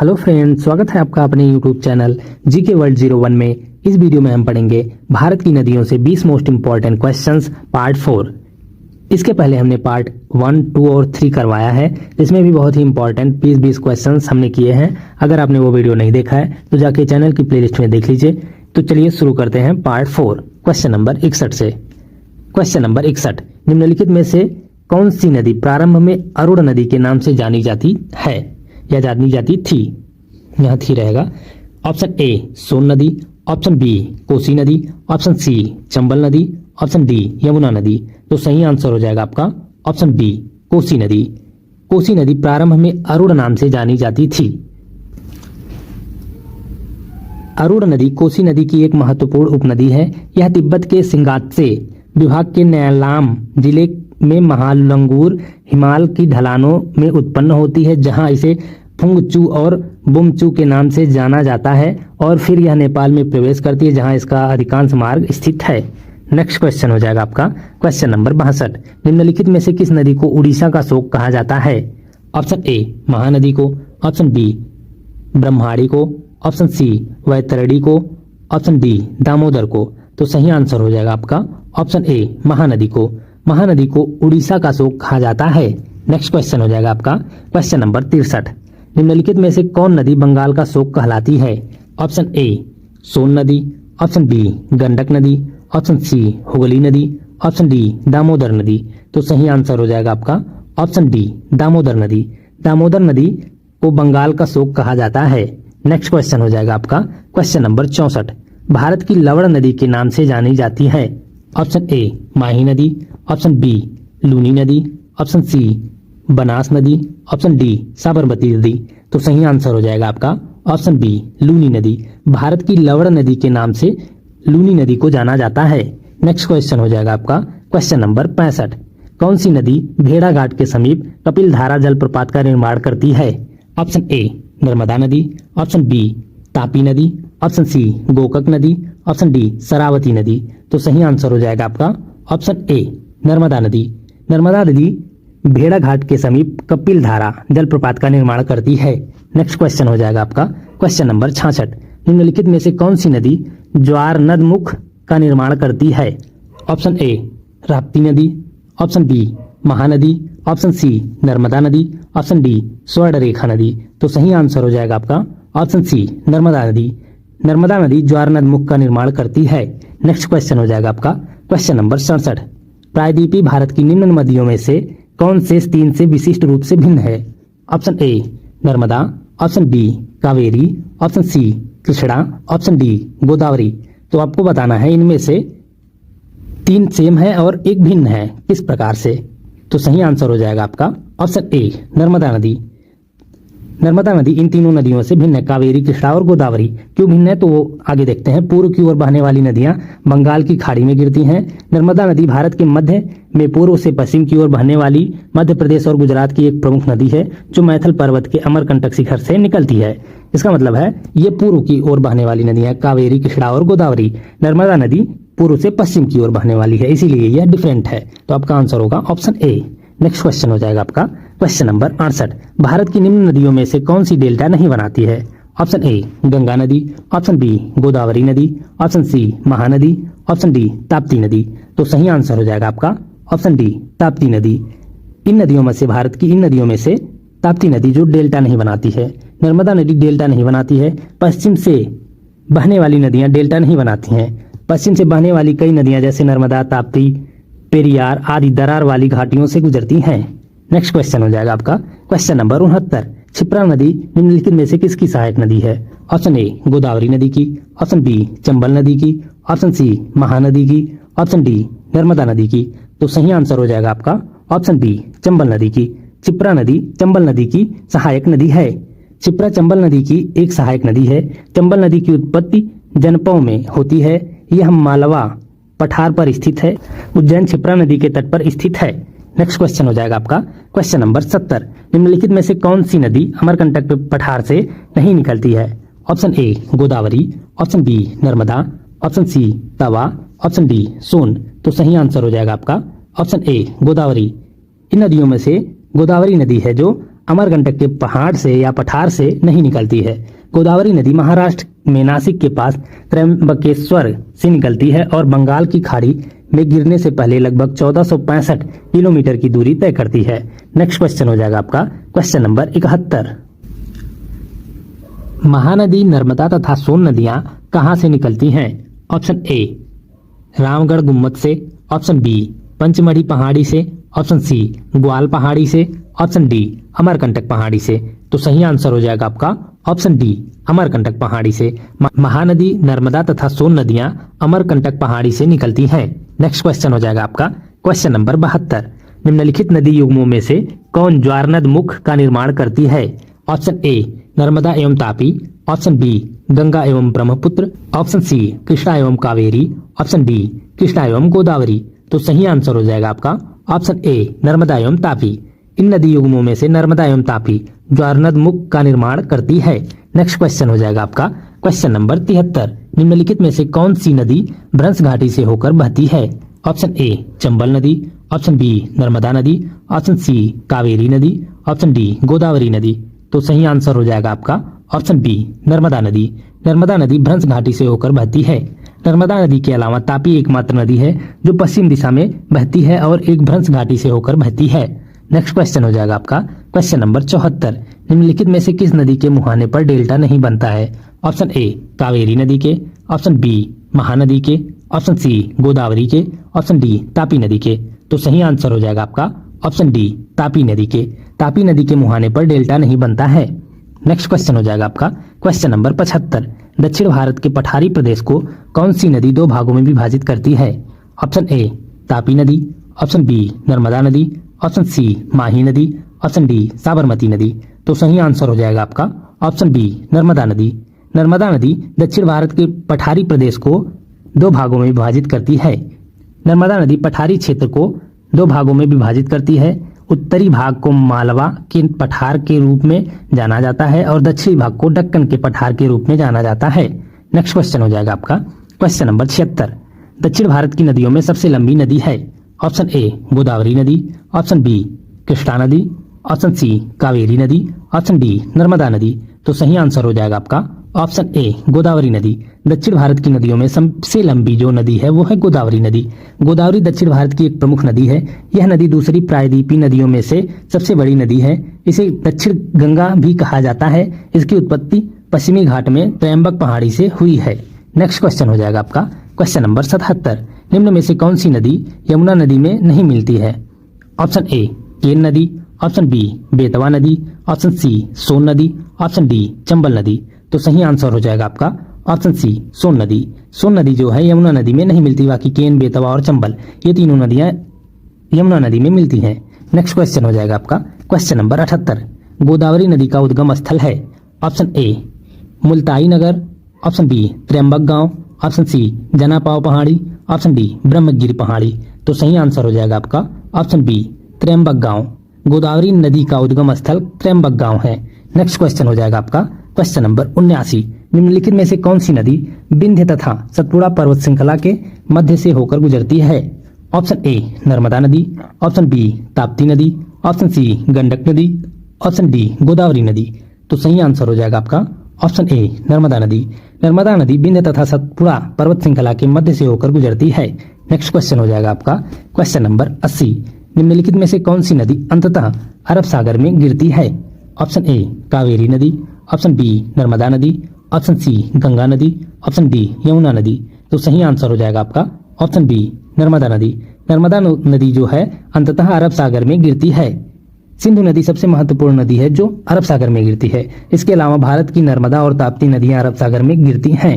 Hello friends, स्वागत है आपका अपने यूट्यूब चैनल जीके वर्ल्ड 01 में। इस वीडियो में हम पढ़ेंगे भारत की नदियों से 20 मोस्ट इंपॉर्टेंट क्वेश्चंस पार्ट 4। इसके पहले हमने पार्ट 1, 2 और 3 करवाया है, जिसमें भी बहुत ही इंपॉर्टेंट 20 क्वेश्चंस हमने किए हैं। अगर आपने वो वीडियो नहीं देखा है तो जाके चैनल की प्लेलिस्ट में देख लीजिए। तो चलिए शुरू करते हैं पार्ट 4 क्वेश्चन नंबर 61 से। क्वेश्चन नंबर 61, निम्नलिखित में से कौन सी नदी प्रारंभ में अरुण नदी के नाम से जानी जाती है या जानी जाती थी? यहाँ थी रहेगा। ऑप्शन ए सोन नदी, ऑप्शन बी कोसी नदी, ऑप्शन सी चंबल नदी, ऑप्शन डी यमुना नदी। तो सही आंसर हो जाएगा आपका ऑप्शन बी कोसी नदी। कोसी नदी प्रारंभ में अरुण नाम से जानी जाती थी। अरुण नदी कोसी नदी की एक महत्वपूर्ण उपनदी है। यह तिब्बत के सिंगात्से विभाग के नैलाम जिले में महालंगूर हिमाल की ढलानों में उत्पन्न होती है, जहां इसे फुंगचू और बुमचू के नाम से जाना जाता है, और फिर यह नेपाल में प्रवेश करती है, जहां इसका अधिकांश मार्ग स्थित है। नेक्स्ट क्वेश्चन हो जाएगा आपका क्वेश्चन नंबर 62, निम्नलिखित में से किस नदी को उड़ीसा का शोक कहा जाता है? ऑप्शन ए महानदी को, ऑप्शन बी ब्रह्माणी को, ऑप्शन सी वैतरणी को, ऑप्शन डी दामोदर को। तो सही आंसर हो जाएगा आपका ऑप्शन ए महानदी को। महानदी को उड़ीसा का शोक कहा जाता है। नेक्स्ट क्वेश्चन हो जाएगा आपका क्वेश्चन नंबर 63, निम्नलिखित में से कौन नदी बंगाल का शोक कहलाती है? ऑप्शन ए सोन नदी, ऑप्शन बी गंडक नदी, ऑप्शन सी हुगली नदी, ऑप्शन डी दामोदर नदी। तो सही आंसर हो जाएगा आपका ऑप्शन डी दामोदर नदी। दामोदर नदी को बंगाल का शोक कहा जाता है। नेक्स्ट क्वेश्चन हो जाएगा आपका क्वेश्चन नंबर 64, भारत की लवण नदी के नाम से जानी जाती है? ऑप्शन ए माही नदी, ऑप्शन बी लूनी नदी, ऑप्शन सी बनास नदी, ऑप्शन डी साबरमती नदी। तो सही आंसर हो जाएगा आपका ऑप्शन बी लूनी नदी। भारत की लवण नदी के नाम से लूनी नदी को जाना जाता है। नेक्स्ट क्वेश्चन हो जाएगा आपका क्वेश्चन नंबर 65, कौन सी नदी भेड़ाघाट के समीप कपिलधारा जलप्रपात का निर्माण करती है? ऑप्शन ए नर्मदा नदी, ऑप्शन बी तापी नदी, ऑप्शन सी गोकक नदी, ऑप्शन डी शरावती नदी। तो सही आंसर हो जाएगा आपका ऑप्शन ए नर्मदा नदी। नर्मदा नदी भेड़ाघाट के समीप कपिलधारा जलप्रपात का निर्माण करती है। नेक्स्ट क्वेश्चन हो जाएगा आपका क्वेश्चन नंबर 66, निम्नलिखित में से कौन सी नदी ज्वार नदमुख का निर्माण करती है? ऑप्शन ए राप्ती नदी, option B Mahanadi, option C Narmada नदी, ऑप्शन डी स्वर्णरेखा नदी। तो सही आंसर हो जाएगा आपका ऑप्शन सी नर्मदा नदी। नर्मदा नदी ज्वार नदमुख का निर्माण करती है। नेक्स्ट क्वेश्चन हो जाएगा आपका क्वेश्चन नंबर 67, प्रायद्वीपीय भारत की निम्न नदियों में से कौन से 3 से विशिष्ट रूप से भिन्न है? Option A Narmada, option B Kaveri, option C Krishna, option D Godavari. तो आपको बताना है इनमें से 3 सेम है और एक भिन्न है, किस प्रकार से? तो सही आंसर हो जाएगा आपका ऑप्शन ए नर्मदा नदी। नर्मदा नदी इन तीनों नदियों से भिन्न है, कावेरी, कृष्णा और गोदावरी। क्यों भिन्न है तो वो आगे देखते हैं। पूर्व की ओर बहने वाली नदियां बंगाल की खाड़ी में गिरती हैं। नर्मदा नदी भारत के मध्य में पूर्व से पश्चिम की ओर बहने वाली मध्य प्रदेश और गुजरात की एक प्रमुख नदी है, जो मैथल पर्वत के अमरकंटक शिखर से निकलती है। इसका मतलब है ये पूर्व की ओर बहने वाली नदियां कावेरी, कृष्णा और गोदावरी। नर्मदा नदी पूर्व से पश्चिम की ओर बहने वाली है, इसीलिए यह डिफरेंट है। तो आपका आंसर होगा ऑप्शन ए। नेक्स्ट क्वेश्चन हो जाएगा आपका क्वेश्चन नंबर 68, भारत की निम्न नदियों में से कौन सी डेल्टा नहीं बनाती है? ऑप्शन ए गंगा नदी, ऑप्शन बी गोदावरी नदी, option C Mahanadi, option D Tapti नदी। तो सही आंसर हो जाएगा आपका ऑप्शन डी ताप्ती नदी। इन नदियों में से भारत की इन नदियों में से ताप्ती नदी जो डेल्टा नहीं बनाती है। नर्मदा नदी डेल्टा नहीं बनाती है। पश्चिम से बहने वाली नदियां डेल्टा नहीं बनाती हैं। पश्चिम से बहने वाली कई नदियां जैसे नर्मदा, ताप्ती, पेरियार आदि दरार वाली घाटियों से गुजरती हैं। नेक्स्ट क्वेश्चन हो जाएगा आपका क्वेश्चन नंबर 69, क्षिप्रा नदी निम्नलिखित में से किसकी सहायक नदी है? ऑप्शन ए गोदावरी नदी की, ऑप्शन बी चंबल नदी की, ऑप्शन सी महानदी की, ऑप्शन डी नर्मदा नदी की। तो सही आंसर हो जाएगा आपका ऑप्शन बी चंबल नदी की। क्षिप्रा नदी चंबल नदी की सहायक नदी है। क्षिप्रा चंबल नदी की एक सहायक नदी है। चंबल नदी की उत्पत्ति जनपद में होती है। यह मालवा पठार पर स्थित है। उज्जैन क्षिप्रा नदी के तट पर स्थित है। नेक्स्ट क्वेश्चन हो जाएगा आपका क्वेश्चन नंबर 70, निम्नलिखित में से कौन सी नदी अमरकंटक पठार से नहीं निकलती है? Option A Godavari, option B Narmada, option C Tawa, option D Son. तो सही आंसर हो जाएगा आपका ऑप्शन ए गोदावरी। इन नदियों में से गोदावरी नदी है जो अमरकंटक के पहाड़ से या पठार से नहीं निकलती है। गोदावरी नदी महाराष्ट्र में नासिक के पास त्र्यंबकेश्वर से निकलती है और बंगाल की खाड़ी में गिरने से पहले लगभग 1465 किलोमीटर की दूरी तय करती है। नेक्स्ट क्वेश्चन हो जाएगा आपका क्वेश्चन नंबर 71। महानदी नर्मदा तथा सोन नदियां कहां से निकलती हैं? ऑप्शन ए रामगढ़ गुम्मत से, ऑप्शन बी पंचमढ़ी पहाड़ी से, ऑप्शन सी ग्वाल पहाड़ी से, ऑप्शन डी अमरकंटक पहाड़ी से। तो सही आंसर हो जाएगा आपका ऑप्शन डी अमरकंटक पहाड़ी से। महानदी नर्मदा तथा सोन नदियां अमरकंटक पहाड़ी से निकलती हैं। नेक्स्ट क्वेश्चन हो जाएगा आपका क्वेश्चन नंबर 72। निम्नलिखित नदी युग्मों में से कौन ज्वारनद मुख का निर्माण करती है? ऑप्शन ए नर्मदा एवं तापी, ऑप्शन बी गंगा एवं ब्रह्मपुत्र, ऑप्शन सी कृष्णा एवं कावेरी, ऑप्शन डी कृष्णा एवं गोदावरी। तो सही आंसर हो जाएगा आपका ऑप्शन ए नर्मदा एवं तापी। इन नदी युग्मों में से नर्मदा एवं तापी ज्वारनद मुख का निर्माण करती है। नेक्स्ट क्वेश्चन हो जाएगा आपका क्वेश्चन नंबर 73। निम्नलिखित में से कौन सी नदी भ्रंश घाटी से होकर बहती है? ऑप्शन ए चंबल नदी, ऑप्शन बी नर्मदा नदी, ऑप्शन सी कावेरी नदी, ऑप्शन डी गोदावरी नदी। तो सही आंसर हो जाएगा आपका ऑप्शन बी नर्मदा नदी। नर्मदा नदी भ्रंश घाटी से होकर बहती है। नर्मदा नदी के अलावा तापी एकमात्र नदी है जो पश्चिम दिशा में बहती है और एक भ्रंश घाटी से होकर बहती है। नेक्स्ट क्वेश्चन हो जाएगा आपका क्वेश्चन नंबर 74। निम्नलिखित में से किस नदी के मुहाने पर डेल्टा नहीं बनता है? ऑप्शन ए कावेरी नदी के, ऑप्शन बी महानदी के, ऑप्शन सी गोदावरी के, ऑप्शन डी तापी नदी के। तो सही आंसर हो जाएगा आपका ऑप्शन डी तापी नदी के। तापी नदी के मुहाने पर डेल्टा नहीं बनता है। नेक्स्ट क्वेश्चन हो जाएगा आपका क्वेश्चन नंबर 75। दक्षिण भारत के पठारी प्रदेश को कौन सी नदी दो भागों में विभाजित करती है? ऑप्शन ए तापी नदी, ऑप्शन बी नर्मदा नदी, ऑप्शन सी माही नदी, ऑप्शन डी साबरमती नदी। तो सही आंसर हो जाएगा आपका ऑप्शन बी नर्मदा नदी। नर्मदा नदी दक्षिण भारत के पठारी प्रदेश को दो भागों में विभाजित करती है। नर्मदा नदी पठारी क्षेत्र को दो भागों में विभाजित करती है। उत्तरी भाग को मालवा के पठार के रूप में जाना जाता है और दक्षिणी भाग को दक्कन के पठार के रूप में जाना जाता है। नेक्स्ट क्वेश्चन हो जाएगा आपका क्वेश्चन नंबर 76। दक्षिण भारत की नदियों में सबसे लंबी नदी है? ऑप्शन ए गोदावरी नदी, ऑप्शन बी कृष्णा नदी, ऑप्शन सी कावेरी नदी, ऑप्शन डी नर्मदा नदी। तो सही आंसर हो जाएगा आपका ऑप्शन ए गोदावरी नदी। दक्षिण भारत की नदियों में सबसे लंबी जो नदी है वो है गोदावरी नदी। गोदावरी दक्षिण भारत की एक प्रमुख नदी है। यह नदी दूसरी प्रायद्वीपीय नदियों में से सबसे बड़ी नदी है। इसे दक्षिण गंगा भी कहा जाता है। इसकी उत्पत्ति पश्चिमी घाट में त्र्यंबक पहाड़ी से हुई है। नेक्स्ट क्वेश्चन हो जाएगा आपका क्वेश्चन नंबर 77। निम्न में से कौन सी नदी यमुना नदी में नहीं मिलती है? ऑप्शन ए केन नदी, ऑप्शन बी बेतवा नदी, ऑप्शन सी सोन नदी, ऑप्शन डी चंबल नदी। तो सही आंसर हो जाएगा आपका ऑप्शन सी सोन नदी। सोन नदी जो है यमुना नदी में नहीं मिलती, बाकी केन बेतवा और चंबल ये तीनों नदियां यमुना नदी में मिलती हैं। नेक्स्ट क्वेश्चन हो जाएगा आपका क्वेश्चन नंबर 78। गोदावरी नदी का उद्गम स्थल है? ऑप्शन ए मुल्ताई नगर, ऑप्शन बी त्र्यंबक गांव, ऑप्शन सी जनापाव पहाड़ी, ऑप्शन डी ब्रह्मगिरी पहाड़ी। तो सही आंसर हो जाएगा आपका ऑप्शन बी त्र्यंबक गांव। गोदावरी नदी का उद्गम स्थल त्र्यंबक गांव है। नेक्स्ट क्वेश्चन हो जाएगा आपका क्वेश्चन नंबर 79। निम्नलिखित में से कौन सी नदी विंध्य तथा सतपुड़ा पर्वत श्रृंखला के मध्य से होकर गुजरती है? ऑप्शन ए नर्मदा नदी, ऑप्शन बी ताप्ती नदी, ऑप्शन सी गंडक नदी, ऑप्शन डी गोदावरी नदी। तो सही आंसर हो जाएगा आपका ऑप्शन ए नर्मदा नदी। नर्मदा नदी विंध्य तथा सतपुड़ा पर्वत श्रृंखला के मध्य से होकर गुजरती है। नेक्स्ट क्वेश्चन हो जाएगा आपका क्वेश्चन नंबर 80। निम्नलिखित में से कौन सी नदी अंततः अरब सागर में गिरती है? ऑप्शन ए कावेरी नदी, ऑप्शन बी नर्मदा नदी, ऑप्शन सी गंगा नदी, ऑप्शन डी यमुना नदी। तो सही आंसर हो जाएगा आपका ऑप्शन बी नर्मदा नदी। नर्मदा नदी जो है अंततः अरब सागर में गिरती है। सिंधु नदी सबसे महत्वपूर्ण नदी है जो अरब सागर में गिरती है। इसके अलावा भारत की नर्मदा और ताप्ती नदियां अरब सागर में गिरती हैं।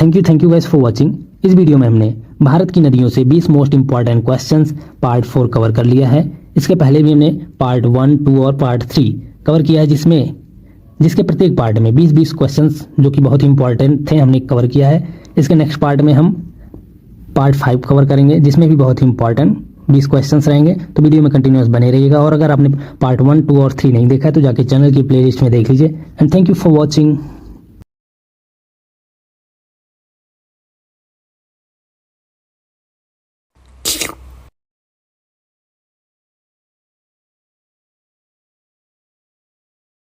Thank you guys for watching. इस वीडियो में हमने भारत की नदियों से 20 most important questions part 4 cover कर लिया है। इसके पहले भी हमने पार्ट 1, 2 और पार्ट 3 कवर किया है, जिसके प्रत्येक पार्ट में 20-20 क्वेश्चंस जो कि बहुत इंपॉर्टेंट थे हमने कवर किया है। इसके नेक्स्ट पार्ट में हम पार्ट 5 कवर करेंगे जिसमें भी बहुत इंपॉर्टेंट 20 क्वेश्चंस रहेंगे। तो वीडियो में कंटिन्यूअस बने रहिएगा और अगर आपने पार्ट 1, 2 और 3 नहीं देखा है तो जाके चैनल की प्लेलिस्ट में देख लीजिए। And thank you for watching.